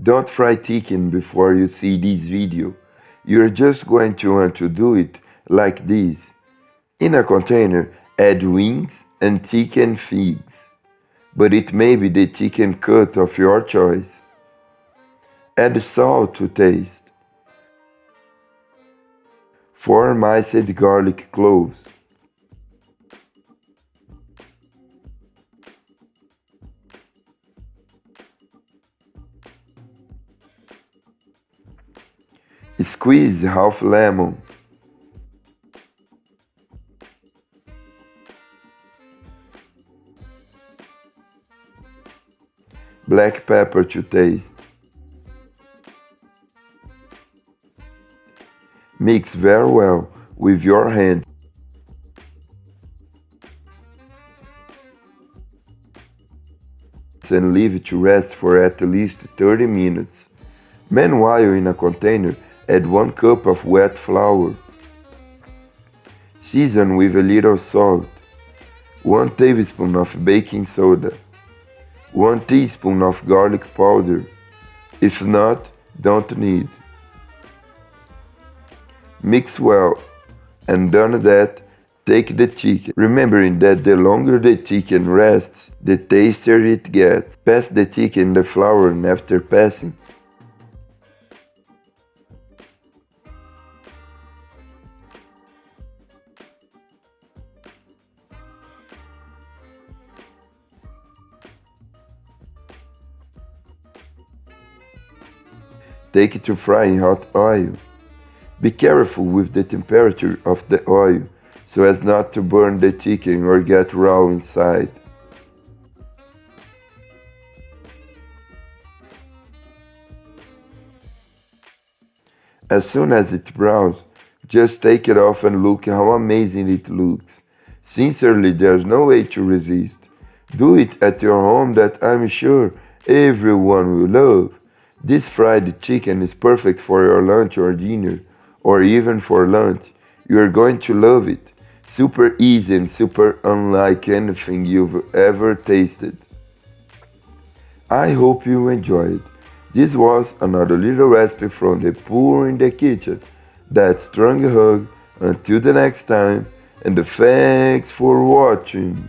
Don't fry chicken before you see this video. You're just going to want to do it like this. In a container, add wings and chicken figs, but it may be the chicken cut of your choice. Add salt to taste. 4 minced garlic cloves. Squeeze half lemon. Black pepper to taste. Mix very well with your hands and leave it to rest for at least 30 minutes. Meanwhile, in a container, add 1 cup of wet flour. Season with a little salt, 1 tablespoon of baking soda, 1 teaspoon of garlic powder. If not, don't need. Mix well, and done that, take the chicken, remembering that the longer the chicken rests, the tastier it gets. Pass the chicken in the flour, and after passing, take it to fry in hot oil. Be careful with the temperature of the oil so as not to burn the chicken or get raw inside. As soon as it browns, just take it off and look how amazing it looks. Sincerely, there's no way to resist. Do it at your home, that I'm sure everyone will love. This fried chicken is perfect for your lunch or dinner, or even for lunch. You're going to love it. Super easy and super unlike anything you've ever tasted. I hope you enjoyed. This was another little recipe from the Poor in the Kitchen. That strong hug until the next time, and thanks for watching.